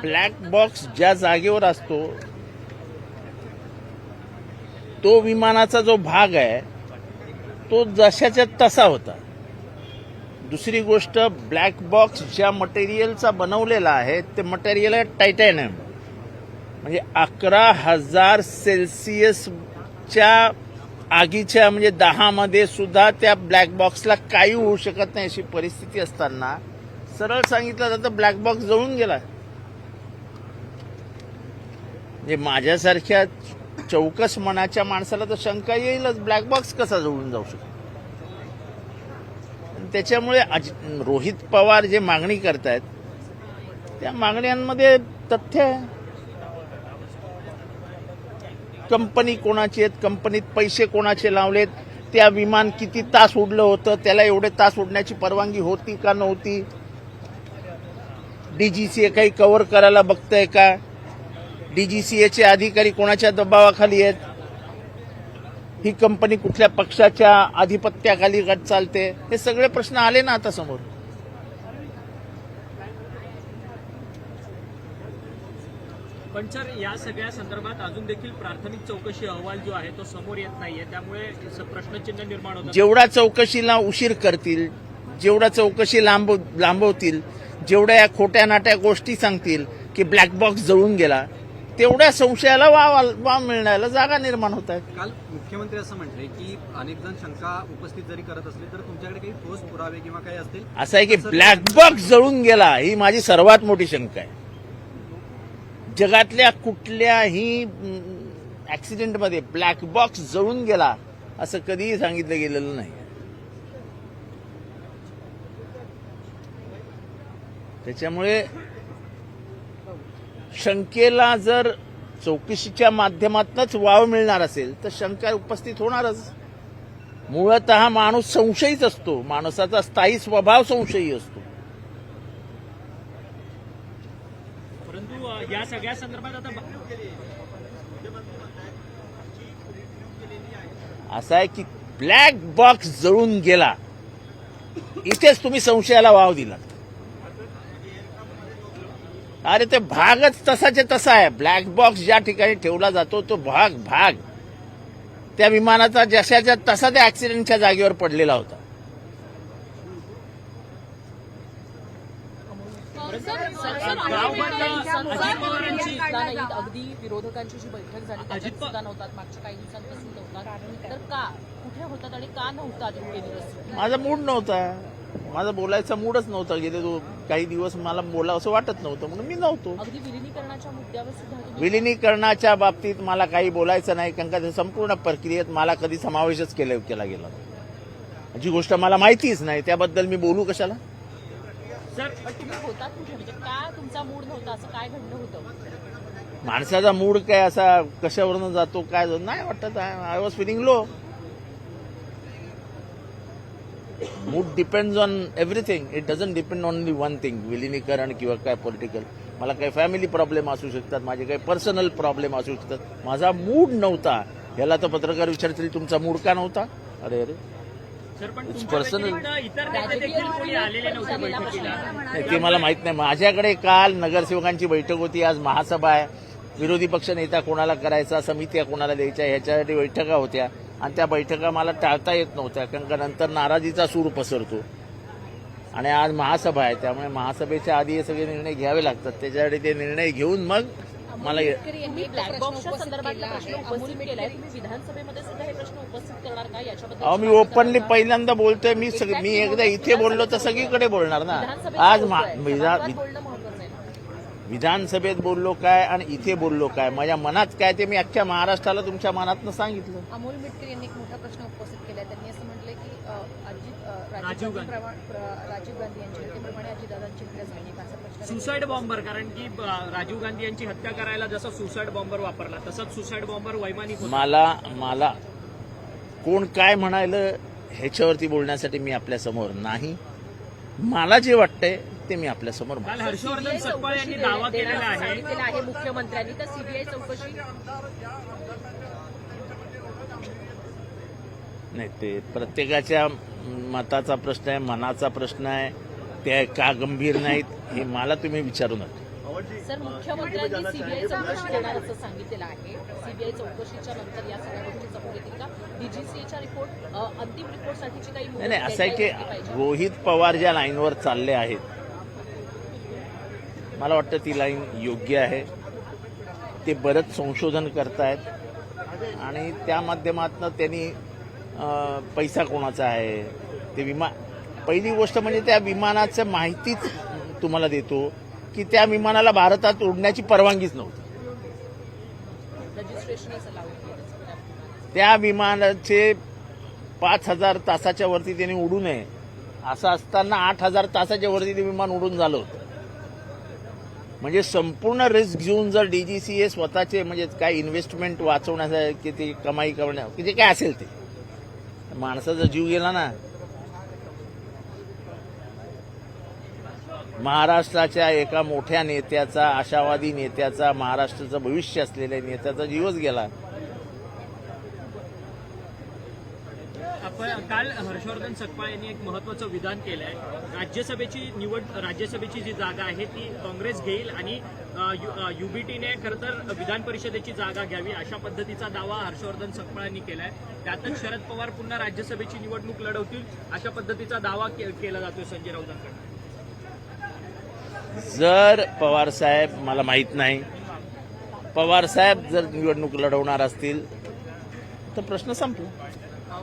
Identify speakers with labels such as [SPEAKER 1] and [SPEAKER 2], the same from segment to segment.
[SPEAKER 1] Black box ज्या जागेवर असतो तो विमानाचा जो भाग आहे तो जशाच्या तसा होता. दुसरी गोष्ट, ब्लॅक बॉक्स ज्या मटेरियलचा बनवलेला आहे ते मटेरियल आहे टायटॅनियम. म्हणजे 11,000 सेल्सिअसच्या आगीच्या म्हणजे 10 मध्ये सुद्धा त्या ब्लॅक बॉक्सला काही होऊ शकत नाही अशी परिस्थिती असताना सरळ सांगितलं जातं ब्लॅक बॉक्स जळून गेला. म्हणजे माझ्यासारख्या चौकस मनाच्या माणसाला तर शंका येईलच, ब्लॅक बॉक्स कसा जळून जाऊ शकतो. त्याच्यामुळे रोहित पवार जे मागणी करतायत त्या मागण्यांमध्ये तथ्य आहे. कंपनी कोणाची आहेत, कंपनीत पैसे कोणाचे लावलेत, त्या विमान किती तास उडलं होतं, त्याला एवढे तास उडण्याची परवानगी होती का नव्हती, डीजीसीए काही कव्हर करायला बघतंय का, डीजीसीएचे अधिकारी कोणाच्या दबावाखाली आहेत, ही कंपनी कुठल्या पक्षाच्या आधिपत्याखाली चालते, हे सगळे प्रश्न आले ना आता समोर.
[SPEAKER 2] पण सर, या सगळ्या संदर्भात अजून देखील प्राथमिक चौकशी अहवाल जो आहे तो समोर येत नाहीये, त्यामुळे प्रश्नचिन्ह निर्माण होतं.
[SPEAKER 1] जेवढा चौकशीला उशीर करतील, जेवढा चौकशी लांबवतील, जेवढ्या या खोट्या नाट्या गोष्टी सांगतील की ब्लॅक बॉक्स जळून गेला, तेवढ्या संशयाला वाव मिळण्याला जागा निर्माण होत आहेत.
[SPEAKER 3] काल मुख्यमंत्री असं म्हटले की अनेक जण शंका उपस्थित जरी करत असले तर तुमच्याकडे काही ठोस पुरावे किंवा काही असतील.
[SPEAKER 1] असं आहे की ब्लॅक बॉक्स जळून गेला ही माझी सर्वात मोठी शंका आहे. जगातल्या कुठल्याही ऍक्सिडेंटमध्ये ब्लॅक बॉक्स जळून गेला असं कधीही सांगितलं गेलेलं नाही. त्याच्यामुळे शंकेला जर चौकशीच्या माध्यमातूनच वाव मिळणार असेल तर शंका उपस्थित होणारच. मूळतः माणूस संशयीच असतो, माणसाचा स्थायी स्वभाव संशयी असतो.
[SPEAKER 2] परंतु या सगळ्या संदर्भात आता
[SPEAKER 1] असं आहे की ब्लॅक बॉक्स जळून गेला, इथेच तुम्ही संशयाला वाव दिला. अरे ते भागच तसाचे तसा आहे. ब्लॅक बॉक्स ज्या ठिकाणी ठेवला जातो तो भाग त्या विमानाचा जशाच्या तसा त्या ऍक्सिडेंटच्या जागेवर पडलेला होता.
[SPEAKER 4] अगदी विरोधकांची जी बैठक झाली त्याच्यात सुद्धा नव्हतात, मागच्या काही दिवसांपासून नव्हतात, तर का कुठे होतात आणि का नव्हतात?
[SPEAKER 1] माझा मूड नव्हता, माझा बोलायचा मूडच नव्हता. गेले काही दिवस मला बोलावं असं वाटत नव्हतं म्हणून मी नव्हतो.
[SPEAKER 4] अगदी विलिनीकरणाच्या मुद्द्यावर सुद्धा
[SPEAKER 1] विलिनीकरणाच्या बाबतीत मला काही बोलायचं नाही, कारण का संपूर्ण प्रक्रियेत मला कधी समावेशच केला गेला. जी गोष्ट मला माहितीच नाही त्याबद्दल मी बोलू कशाला.
[SPEAKER 2] सर,
[SPEAKER 4] तुम्ही होतात कुठे, म्हणजे का तुमचा मूड नव्हता, असं काय घडलं होतं?
[SPEAKER 1] माणसाचा मूड काय असा कशावरून जातो काय नाही वाटत. I was feeling low. Mood depends on everything. It doesn't depend only one thing, विलिनीकरण किंवा काय पॉलिटिकल. मला काही फॅमिली प्रॉब्लेम असू शकतात, माझे काही पर्सनल प्रॉब्लेम असू शकतात. माझा मूड नव्हता. याला तर पत्रकार विचारतील तुमचा मूड का नव्हता. अरे
[SPEAKER 2] सर, पण
[SPEAKER 1] पर्सनल
[SPEAKER 2] इतर नेते देखील कोणी आलेले नव्हते बैठकीला.
[SPEAKER 1] ते मला माहित नाही. माझ्याकडे काल नगरसेवकांची बैठक होती, आज महासभा आहे. विरोधी पक्ष नेता कोणाला करायचा, समित्या कोणाला द्यायच्या, ह्याच्यासाठी बैठका होत्या आणि त्या बैठका मला टाळता येत नव्हत्या, कारण का नंतर नाराजीचा सूर पसरतो. आणि आज महासभा आहे, त्यामुळे महासभेच्या आधी हे सगळे निर्णय घ्यावे लागतात. त्याच्यासाठी ते निर्णय घेऊन मग मला
[SPEAKER 4] ब्लॅक बॉक्सच्या संदर्भात प्रश्न उपस्थित केलाय, तुम्ही विधानसभेमध्ये सुद्धा हे प्रश्न उपस्थित करणार का याच्याबद्दल?
[SPEAKER 1] मी ओपनली पहिल्यांदा बोलतोय. मी एकदा इथे बोललो तर सगळीकडे बोलणार ना. आज विधानसभेत बोललो काय आणि इथे बोललो काय, माझ्या मनात काय ते मी अख्ख्या महाराष्ट्राला तुमच्या मनातनं सांगितलं.
[SPEAKER 5] अमोल मिटकर यांनी एक मोठा प्रश्न उपस्थित केला. त्यांनी असं म्हटलं की
[SPEAKER 2] राजीव
[SPEAKER 5] गांधी यांच्या हत्येप्रमाणे अजितदादांची हत्या झाली असा प्रश्न.
[SPEAKER 2] सुसाईड बॉम्बर, कारण की राजीव गांधी यांची हत्या करायला जसा सुसाईड बॉम्बर वापरला तसाच सुसाईड बॉम्बर वैमानिक होता.
[SPEAKER 1] मला कोण काय म्हणायलं ह्याच्यावरती बोलण्यासाठी मी आपल्या समोर नाही. मला जे वाटतंय ते मी आपल्या समोर.
[SPEAKER 2] काल हर्षवर्धन सपकाळ यांनी दावा केलेला आहे
[SPEAKER 4] मुख्यमंत्र्यांनी, तर सीबीआय चौकशी
[SPEAKER 1] नाही. ते प्रत्येकाच्या मताचा प्रश्न आहे, मनाचा प्रश्न आहे. ते का गंभीर नाहीत हे मला तुम्ही विचारू नका.
[SPEAKER 4] सर, मुख्यमंत्र्यांनी सीबीआय चौकशी देणार असं सांगितलेलं आहे. सीबीआय चौकशीच्या नंतर या सगळ्या गोष्टी समोर येतील का? डीजीसीएच्या रिपोर्ट अंतिम रिपोर्टसाठीची काही मुदत
[SPEAKER 1] नाही, असं आहे की
[SPEAKER 4] deadline दिली पाहिजे.
[SPEAKER 1] रोहित पवार ज्या लाईनवर चालले आहेत, मला वाटतं ती लाईन योग्य आहे. ते बरंच संशोधन करतायत आणि त्या माध्यमातून त्यांनी पैसा कोणाचा आहे ते पहिली गोष्ट म्हणजे त्या विमानाचं माहितीच तुम्हाला देतो की त्या विमानाला भारतात उडण्याची परवानगीच नव्हती.
[SPEAKER 4] रजिस्ट्रेशनच allowed केलं सगळ्या.
[SPEAKER 1] त्या विमानाचे 5,000 तासाच्या वरती त्यांनी उडू नये असं असताना 8,000 तासाच्या वरती ते विमान उडून झालं होतं. म्हणजे संपूर्ण रिस्क घेऊन जर डीजीसीए स्वतःचे म्हणजे काय इन्व्हेस्टमेंट वाचवण्यासाठी किती कमाई करण्या किती काय असेल ते माणसाचा जीव गेला ना. महाराष्ट्राच्या एका मोठ्या नेत्याचा, आशावादी नेत्याचा, महाराष्ट्राचं भविष्य असलेल्या नेत्याचा जीवच गेला.
[SPEAKER 2] आपण काल हर्षवर्धन सकपाळ यांनी एक महत्वाचं विधान केलं आहे. राज्यसभेची जी जागा आहे ती काँग्रेस घेईल आणि युबीटीने खरं तर विधान परिषदेची जागा घ्यावी अशा पद्धतीचा दावा हर्षवर्धन सकपाळ यांनी केलाय. त्यातच शरद पवार पुन्हा राज्यसभेची निवडणूक लढवतील अशा पद्धतीचा दावा केला जातोय संजय राऊतांकडून.
[SPEAKER 1] जर पवारसाहेब, मला माहीत नाही, पवारसाहेब जर निवडणूक लढवणार असतील तर प्रश्न संपला.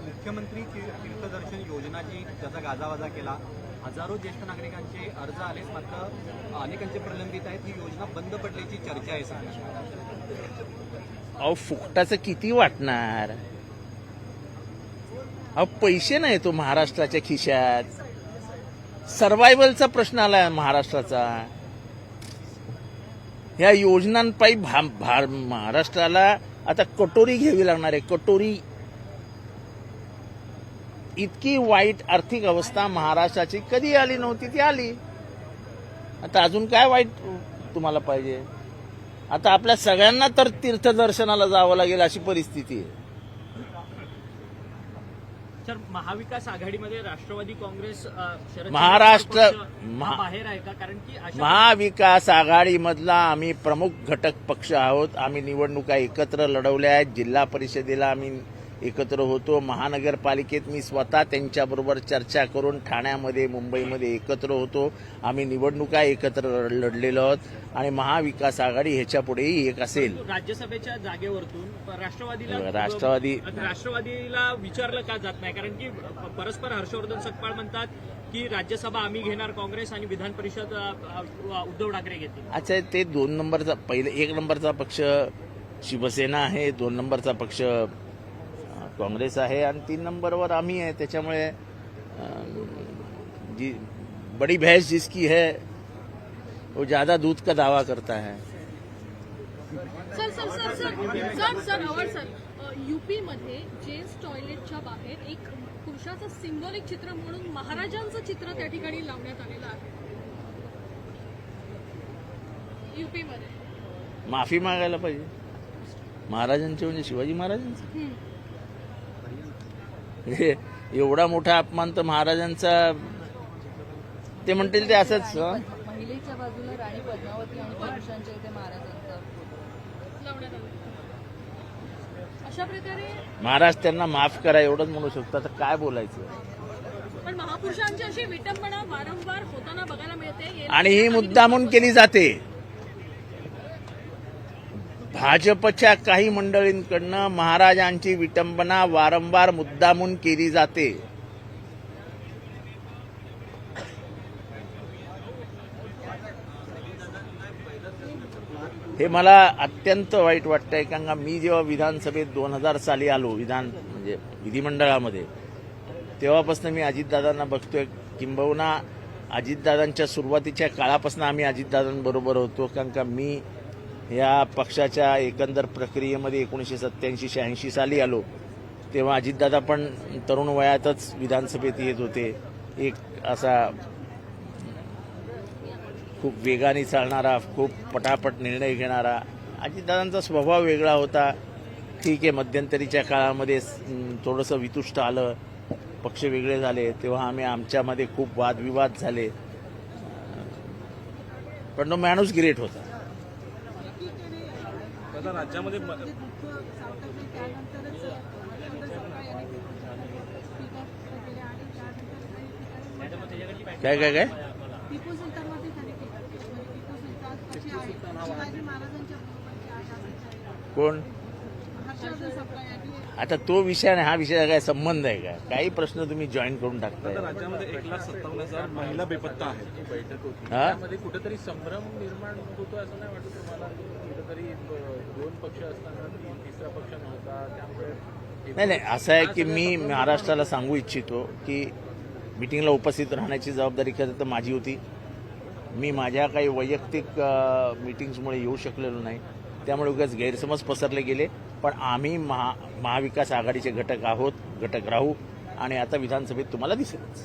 [SPEAKER 3] मुख्यमंत्री तीर्थदर्शन योजना जी त्याचा गाजावाजा केला, हजारो ज्येष्ठ नागरिकांचे अर्ज आले, मात्र अनेकांचे प्रलंबित आहेत. ही योजना बंद पडल्याची चर्चा आहे सध्या.
[SPEAKER 1] अहो, फुकटाचं किती वाटणार? अहो, पैसे नाही तो महाराष्ट्राच्या खिशात. सर्व्हायव्हलचा प्रश्न आला महाराष्ट्राचा. ह्या योजनांपायी महाराष्ट्राला आता कटोरी घ्यावी लागणार आहे. कटोरी. इतकी वाईट आर्थिक अवस्था महाराष्ट्राची कधी आली नव्हती, ती आली. आता अजून काय वाईट तुम्हाला पाहिजे? आता आपल्या सगळ्यांना तर तीर्थदर्शनाला जावं लागेल अशी परिस्थिती आहे.
[SPEAKER 2] सर, महाविकास आघाडीमध्ये राष्ट्रवादी काँग्रेस शरद
[SPEAKER 1] महाराष्ट्र
[SPEAKER 2] पवार पक्ष बाहेर आहे का? कारण की
[SPEAKER 1] महाविकास आघाडीमधला आम्ही प्रमुख घटक पक्ष आहोत. आम्ही निवडणुका एकत्र लढवल्या आहेत. जिल्हा परिषदेला आम्ही एकत्र होतो. महानगरपालिकेत मी स्वतः त्यांच्याबरोबर चर्चा करून ठाण्यामध्ये, मुंबईमध्ये एकत्र होतो. आम्ही निवडणुका एकत्र लढलेलो आहोत आणि महाविकास आघाडी ह्याच्या पुढेही एक असेल.
[SPEAKER 2] राज्यसभेच्या जागेवरतून राष्ट्रवादीला विचारलं का जात नाही? कारण की परस्पर हर्षवर्धन सकपाळ म्हणतात की राज्यसभा आम्ही घेणार काँग्रेस आणि विधान परिषद उद्धव ठाकरे घेतील.
[SPEAKER 1] अच्छा, ते 2 नंबरचा, पहिले 1 नंबरचा पक्ष शिवसेना आहे, 2 नंबरचा पक्ष काँग्रेस आहे आणि 3 नंबरवर आम्ही आहे. त्याच्यामुळे जी बड़ी भैंस जिसकी है वो ज्यादा दूध का दावा करता है.
[SPEAKER 6] सर यूपी मध्ये जेन्ट्स टॉयलेटच्या बाहेर एक पुरुषाचं सिंबॉलिक चित्र म्हणून महाराजांचं चित्र त्या ठिकाणी लावण्यात आलेलं आहे. यूपी मध्ये
[SPEAKER 1] माफी मागायला पाहिजे महाराजांचे, म्हणजे शिवाजी महाराजांचे. एवढा मोठा अपमान तर महाराजांचा. ते म्हणतील ते असंच.
[SPEAKER 5] महिलेच्या बाजूला राणी पद्मावती आणि पुरुषांच्या इथे महाराजांचा
[SPEAKER 6] लावण्यात आलं. अशा प्रकारे
[SPEAKER 1] महाराज त्यांना माफ करा एवढंच म्हणू शकतो. आता काय बोलायचं?
[SPEAKER 6] पण महापुरुषांची अशी विटंबना वारंवार होताना बघायला मिळते
[SPEAKER 1] आणि ही मुद्दामून केली जाते. भाजपच्या काही मंडळींकडनं महाराजांची विटंबना वारंवार मुद्दामून केली जाते. हे मला अत्यंत वाईट वाटतंय. कारण का मी जेव्हा विधानसभेत 2000 साली आलो, म्हणजे विधिमंडळामध्ये, तेव्हापासून मी अजितदादांना बघतोय. किंबहुना अजितदादांच्या सुरुवातीच्या काळापासून आम्ही अजितदादांबरोबर होतो. कारण का मी या पक्षाच्या एकंदर प्रक्रियेमध्ये 1987-86 साली आलो, तेव्हा अजितदादा पण तरुण वयातच विधानसभेत येत होते. एक असा खूप वेगाने चालणारा, खूप पटापट निर्णय घेणारा. अजितदादांचा स्वभाव वेगळा होता. ठीक आहे, मध्यंतरीच्या काळामध्ये थोडंसं वितुष्ट आलं, पक्ष वेगळे झाले, तेव्हा आमच्यामध्ये खूप वादविवाद झाले. पण तो माणूस ग्रेट होता.
[SPEAKER 7] आता राज्यामध्ये
[SPEAKER 1] काय काय काय
[SPEAKER 6] टिपू सुलतानवरती त्यांनी केलं म्हणजे टिपू सुलतान कसे आहे शिवाजी महाराजांच्या बरोबरचे आहे
[SPEAKER 1] कोण?
[SPEAKER 6] हर्षवर्धन सपकाळ यांनी
[SPEAKER 1] आता तो विषय आणि हा विषयाचा काय संबंध आहे का? काही प्रश्न तुम्ही जॉईन करून टाकताय.
[SPEAKER 7] आता राज्यामध्ये 1,57,000 महिला बेपत्ता आहेत. ही बैठक होती
[SPEAKER 1] हा?
[SPEAKER 7] त्यामध्ये कुठेतरी संभ्रम निर्माण होतो असं नाही वाटत तुम्हाला? कुठेतरी दोन पक्ष असताना तिसरा पक्ष नव्हता त्यामुळे
[SPEAKER 1] नाही नाही, असं आहे की मी महाराष्ट्राला सांगू इच्छितो की मिटिंगला उपस्थित राहण्याची जबाबदारी खरं तर माझी होती. मी माझ्या काही वैयक्तिक मिटिंग्समुळे येऊ शकलेलो नाही, त्यामुळे उगाच गैरसमज पसरले गेले. पण आम्ही महाविकास आघाडीचे घटक आहोत, घटक राहू आणि आता विधानसभेत तुम्हाला दिसेलच.